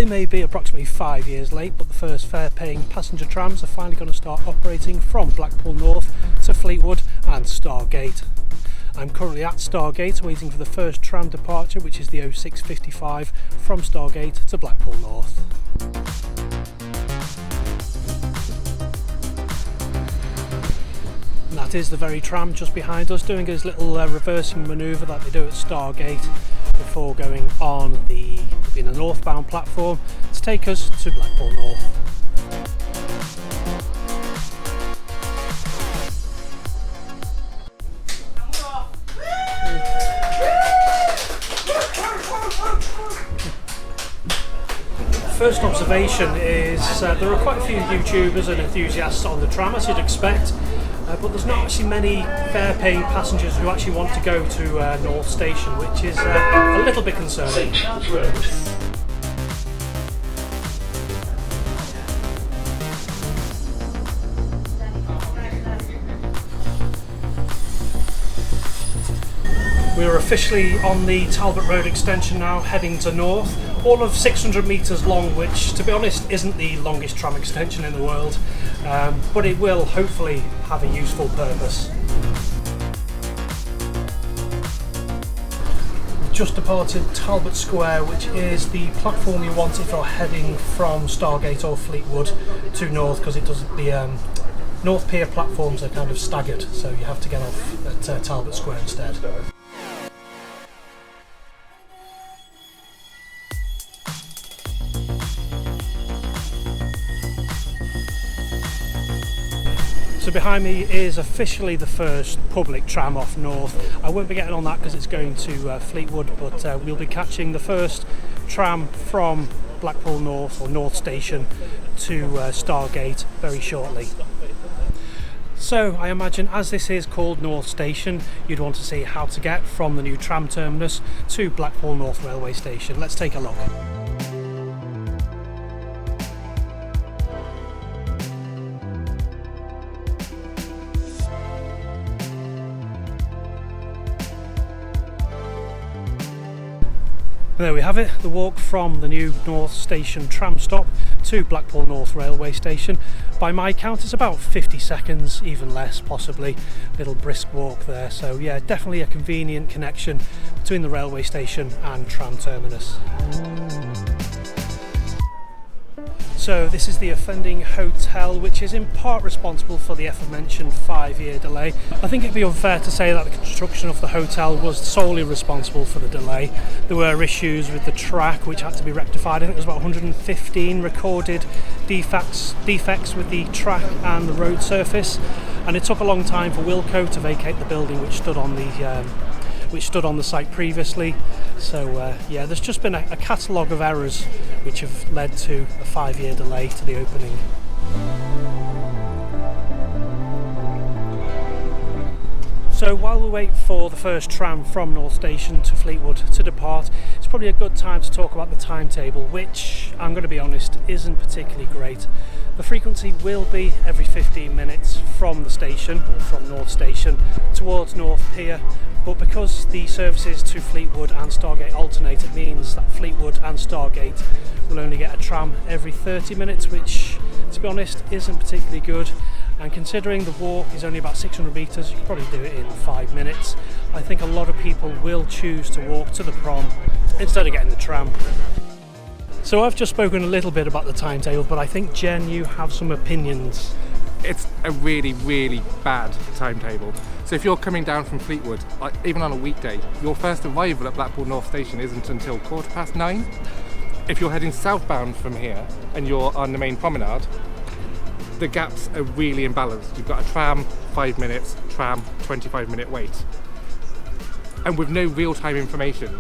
They may be approximately 5 years late, but the first fare-paying passenger trams are finally going to start operating from Blackpool North to Fleetwood and Starr Gate. I'm currently at Starr Gate waiting for the first tram departure, which is the 0655 from Starr Gate to Blackpool North. And that is the very tram just behind us, doing his little reversing manoeuvre that they do at Starr Gate before going on the northbound platform to take us to Blackpool North. First observation is there are quite a few YouTubers and enthusiasts on the tram, as you'd expect, but there's not actually many fare-paying passengers who actually want to go to North Station, which is a little bit concerning. We're officially on the Talbot Road extension now, heading to North, all of 600 metres long, which to be honest isn't the longest tram extension in the world, but it will hopefully have a useful purpose. We've just departed Talbot Square, which is the platform you want if you're heading from Starr Gate or Fleetwood to North, because it does the North Pier platforms are kind of staggered, so you have to get off at Talbot Square instead. So behind me is officially the first public tram off North. I won't be getting on that because it's going to Fleetwood, but we'll be catching the first tram from Blackpool North or North Station to Starr Gate very shortly. So I imagine, as this is called North Station, you'd want to see how to get from the new tram terminus to Blackpool North railway station. Let's take a look. There we have it, the walk from the new North Station tram stop to Blackpool North railway station. By my count it's about 50 seconds, even less possibly. Little brisk walk there, so yeah, definitely a convenient connection between the railway station and tram terminus. So this is the offending hotel, which is in part responsible for the aforementioned 5-year delay. I think it'd be unfair to say that the construction of the hotel was solely responsible for the delay. There were issues with the track which had to be rectified. I think there was about 115 recorded defects with the track and the road surface, and it took a long time for Wilko to vacate the building which stood on the site previously. So yeah, there's just been a catalogue of errors which have led to a 5-year delay to the opening. So while we wait for the first tram from North Station to Fleetwood to depart, it's probably a good time to talk about the timetable, which, I'm going to be honest, isn't particularly great. The frequency will be every 15 minutes from the station, or from North Station, towards North Pier, but because the services to Fleetwood and Starr Gate alternate, it means that Fleetwood and Starr Gate will only get a tram every 30 minutes, which, to be honest, isn't particularly good. And considering the walk is only about 600 metres, you can probably do it in 5 minutes. I think a lot of people will choose to walk to the prom instead of getting the tram. So I've just spoken a little bit about the timetable, but I think, Jen, you have some opinions. It's a really, really bad timetable. So if you're coming down from Fleetwood, like even on a weekday, your first arrival at Blackpool North Station isn't until 9:15. If you're heading southbound from here and you're on the main promenade, the gaps are really imbalanced. You've got a tram, 5 minutes, tram, 25-minute wait. And with no real-time information,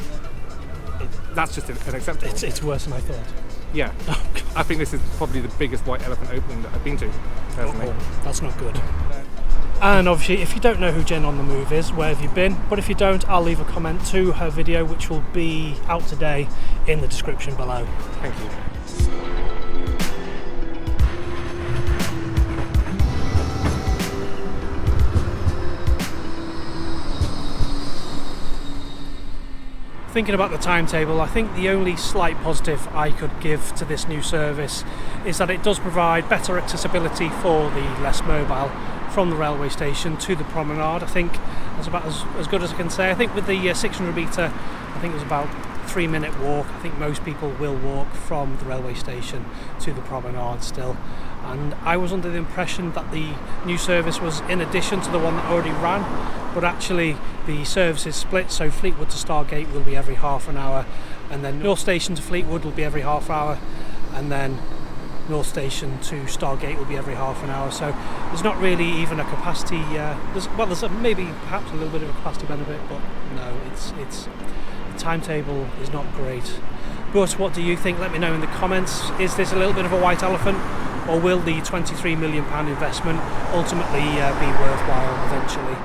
that's just unacceptable. It's worse than I thought. Yeah. Oh, I think this is probably the biggest white elephant opening that I've been to, personally. Oh, that's not good. And obviously, if you don't know who Jen on the Move is, where have you been? But if you don't, I'll leave a comment to her video, which will be out today, in the description below. Thank you. Thinking about the timetable, I think the only slight positive I could give to this new service is that it does provide better accessibility for the less mobile from the railway station to the promenade. I think that's about as good as I can say. I think with the 600 metre, I think it was about 3-minute walk. I think most people will walk from the railway station to the promenade still. And I was under the impression that the new service was in addition to the one that already ran, but actually the service is split, so Fleetwood to Starr Gate will be every half an hour, and then North Station to Fleetwood will be every half hour, and then North Station to Starr Gate will be every half an hour. So there's not really even a capacity, there's maybe perhaps a little bit of a capacity benefit, but no, it's the timetable is not great. But what do you think? Let me know in the comments. Is this a little bit of a white elephant, or will the £23 million investment ultimately be worthwhile eventually?